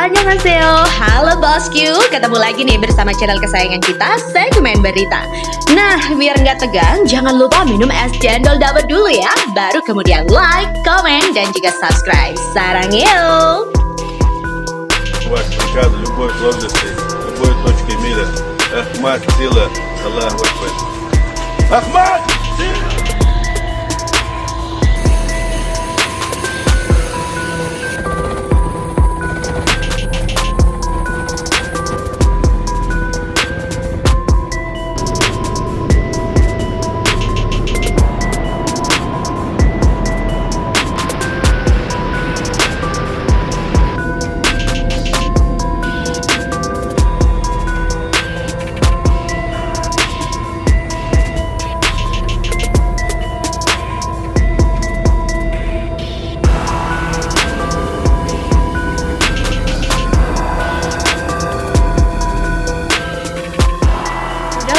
Annyeonghaseyo, halo bosku. Ketemu lagi nih bersama channel kesayangan kita, Segmen Berita. Nah, biar nggak tegang, jangan lupa minum es cendol dawet dulu ya. Baru kemudian like, komen, dan juga subscribe. Sarangyo! Вас приказа любой сложности, любой точки мира. Ахмад, сила, Аллаху Акбар. Ахмад! Сила!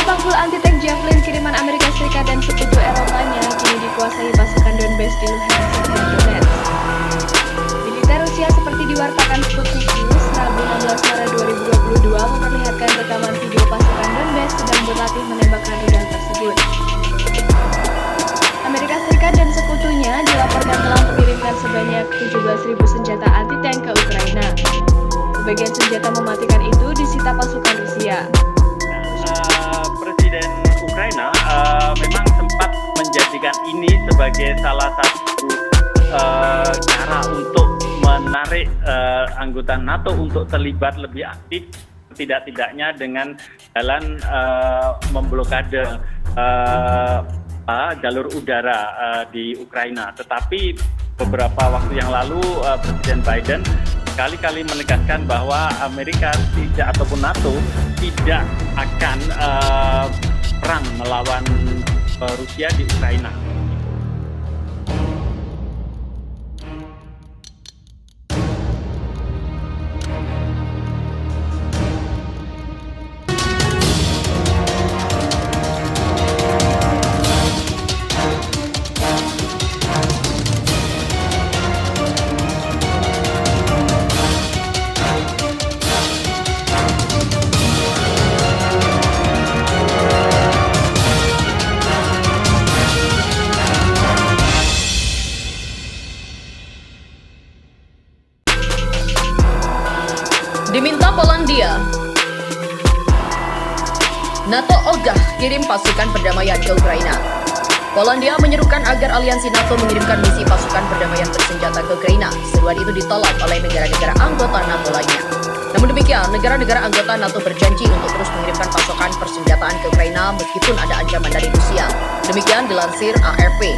Bangkul anti-tank Javelin kiriman Amerika Serikat dan sekutu Eropanya kini dikuasai pasukan Donbas di Luhansk dan Donetsk. Militer Rusia seperti diwartakan Sputnik News Rabu 16 Maret 2022 memperlihatkan rekaman video pasukan Donbas sedang berlatih menembakkan rudal tersebut. Amerika Serikat dan sekutunya dilaporkan telah mengirimkan sebanyak 17.000 senjata anti-tank ke Ukraina. Sebagian senjata mematikan itu disita pasukan Rusia. Presiden Ukraina memang sempat menjadikan ini sebagai salah satu cara untuk menarik anggota NATO untuk terlibat lebih aktif, tidak-tidaknya dengan jalan memblokade jalur udara di Ukraina. Tetapi beberapa waktu yang lalu Presiden Biden kali-kali menegaskan bahwa Amerika tidak ataupun NATO tidak akan perang melawan Rusia di Ukraina. Diminta Polandia. NATO ogah kirim pasukan perdamaian ke Ukraina. Polandia menyerukan agar aliansi NATO mengirimkan misi pasukan perdamaian bersenjata ke Ukraina. Seruan itu ditolak oleh negara-negara anggota NATO lainnya. Namun demikian, negara-negara anggota NATO berjanji untuk terus mengirimkan pasokan persenjataan ke Ukraina meskipun ada ancaman dari Rusia. Demikian dilansir AFP.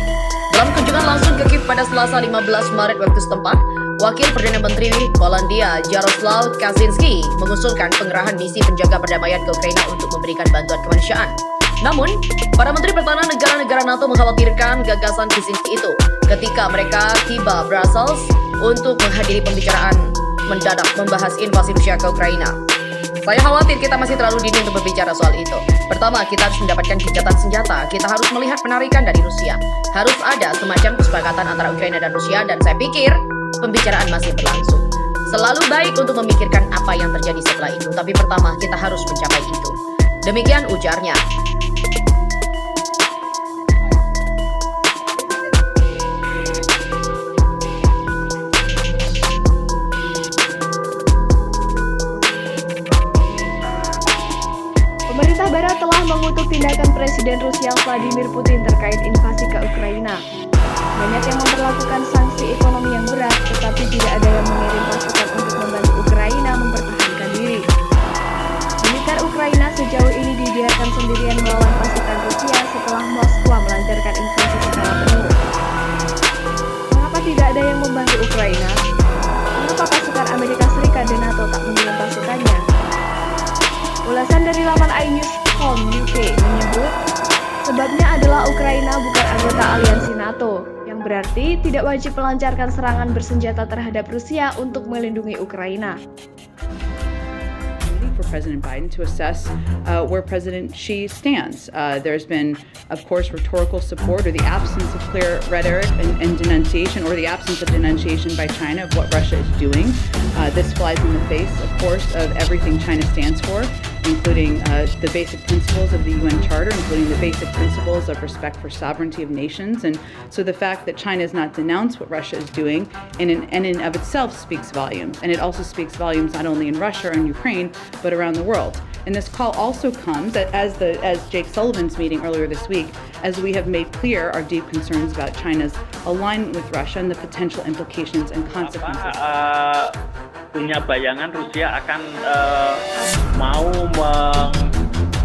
Dalam kunjungan langsung ke Kiev pada Selasa 15 Maret waktu setempat, Wakil Perdana Menteri Polandia Jaroslaw Kaczynski mengusulkan pengerahan misi penjaga perdamaian ke Ukraina untuk memberikan bantuan kemanusiaan. Namun, para menteri pertahanan negara-negara NATO mengkhawatirkan gagasan Kaczynski itu ketika mereka tiba Brussels untuk menghadiri pembicaraan mendadak membahas invasi Rusia ke Ukraina. Saya khawatir kita masih terlalu dini untuk berbicara soal itu. Pertama, kita harus mendapatkan gencatan senjata. Kita harus melihat penarikan dari Rusia. Harus ada semacam kesepakatan antara Ukraina dan Rusia, dan saya pikir pembicaraan masih berlangsung. Selalu baik untuk memikirkan apa yang terjadi setelah itu, tapi pertama kita harus mencapai itu. Demikian ujarnya. Pemerintah Barat telah mengutuk tindakan Presiden Rusia Vladimir Putin terkait invasi ke Ukraina. Banyak yang memperlakukan sanksi ekonomi yang berat, tetapi tidak ada yang mengirim pasukan untuk membantu Ukraina mempertahankan diri. Militer Ukraina sejauh ini dibiarkan sendirian melawan pasukan Rusia setelah Moskwa melancarkan invasi skala penuh. Mengapa tidak ada yang membantu Ukraina? Mengapa pasukan Amerika Serikat dan NATO tak mengirim pasukannya? Ulasan dari laman iNews.com UK menyebut, sebabnya adalah Ukraina bukan anggota aliansi NATO, yang berarti tidak wajib melancarkan serangan bersenjata terhadap Rusia untuk melindungi Ukraina. President Biden to assess where President Xi stands. There's been, of course, rhetorical support or the absence of clear rhetoric and denunciation, or the absence of denunciation by China of what Russia is doing. This flies in the face, of course, of everything China stands for, including the basic principles of the UN Charter, including the basic principles of respect for sovereignty of nations. And so the fact that China has not denounced what Russia is doing in and of itself speaks volumes. And it also speaks volumes not only in Russia and Ukraine, but around the world. And this call also comes as Jake Sullivan's meeting earlier this week, as we have made clear our deep concerns about China's alignment with Russia and the potential implications and consequences. Punya bayangan Rusia akan mau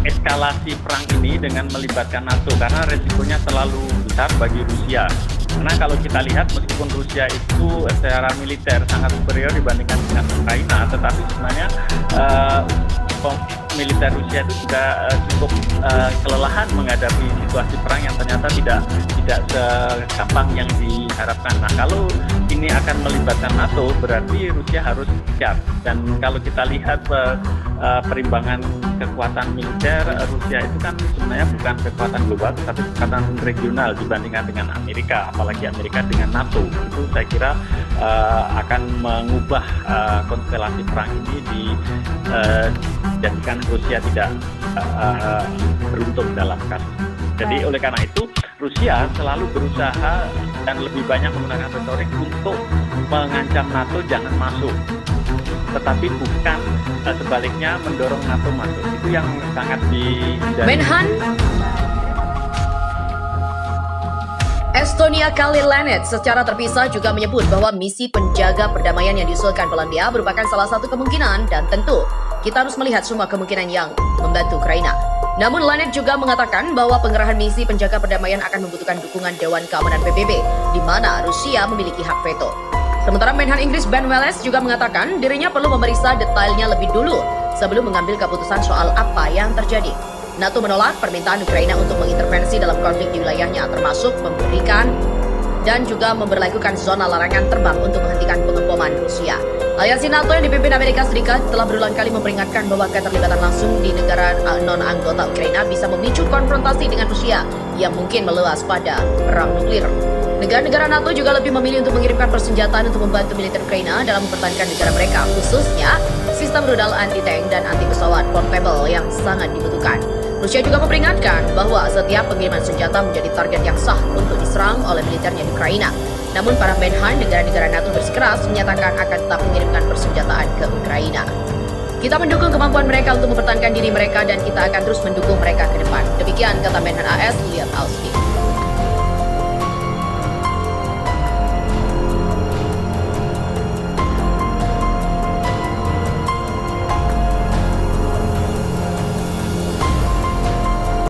mengeskalasi perang ini dengan melibatkan NATO, karena resikonya terlalu besar bagi Rusia. Karena kalau kita lihat, meskipun Rusia itu secara militer sangat superior dibandingkan dengan Ukraina, tetapi sebenarnya militer Rusia itu juga cukup kelelahan menghadapi situasi perang yang ternyata tidak segampang yang diharapkan. Nah, kalau ini akan melibatkan NATO, berarti Rusia harus siap. Dan kalau kita lihat perimbangan kekuatan militer Rusia itu kan sebenarnya bukan kekuatan global, tapi kekuatan regional dibandingkan dengan Amerika, apalagi Amerika dengan NATO. Itu saya kira akan mengubah konstelasi perang ini dijadikan Rusia tidak beruntung dalam kasus. Jadi oleh karena itu Rusia selalu berusaha dan lebih banyak menggunakan retorik untuk mengancam NATO jangan masuk, tetapi bukan sebaliknya mendorong NATO masuk. Itu yang sangat Menhan Estonia Kalle Laanet secara terpisah juga menyebut bahwa misi penjaga perdamaian yang diusulkan Polandia merupakan salah satu kemungkinan, dan tentu kita harus melihat semua kemungkinan yang membantu Ukraina. Namun Laanet juga mengatakan bahwa pengerahan misi penjaga perdamaian akan membutuhkan dukungan Dewan Keamanan PBB, di mana Rusia memiliki hak veto. Sementara Menhan Inggris Ben Wallace juga mengatakan dirinya perlu memeriksa detailnya lebih dulu sebelum mengambil keputusan soal apa yang terjadi. NATO menolak permintaan Ukraina untuk mengintervensi dalam konflik di wilayahnya, termasuk memberikan dan juga memberlakukan zona larangan terbang untuk menghentikan pengeboman Rusia. Aliansi NATO yang dipimpin Amerika Serikat telah berulang kali memperingatkan bahwa keterlibatan langsung di negara non-anggota Ukraina bisa memicu konfrontasi dengan Rusia yang mungkin meluas pada perang nuklir. Negara-negara NATO juga lebih memilih untuk mengirimkan persenjataan untuk membantu militer Ukraina dalam mempertahankan negara mereka, khususnya sistem rudal anti-tank dan anti-pesawat portable yang sangat dibutuhkan. Rusia juga memperingatkan bahwa setiap pengiriman senjata menjadi target yang sah untuk diserang oleh militernya di Ukraina. Namun para Menhan negara-negara NATO bersikeras menyatakan akan tetap mengirimkan persenjataan ke Ukraina. Kita mendukung kemampuan mereka untuk mempertahankan diri mereka dan kita akan terus mendukung mereka ke depan. Demikian kata Menhan AS Liam Austin.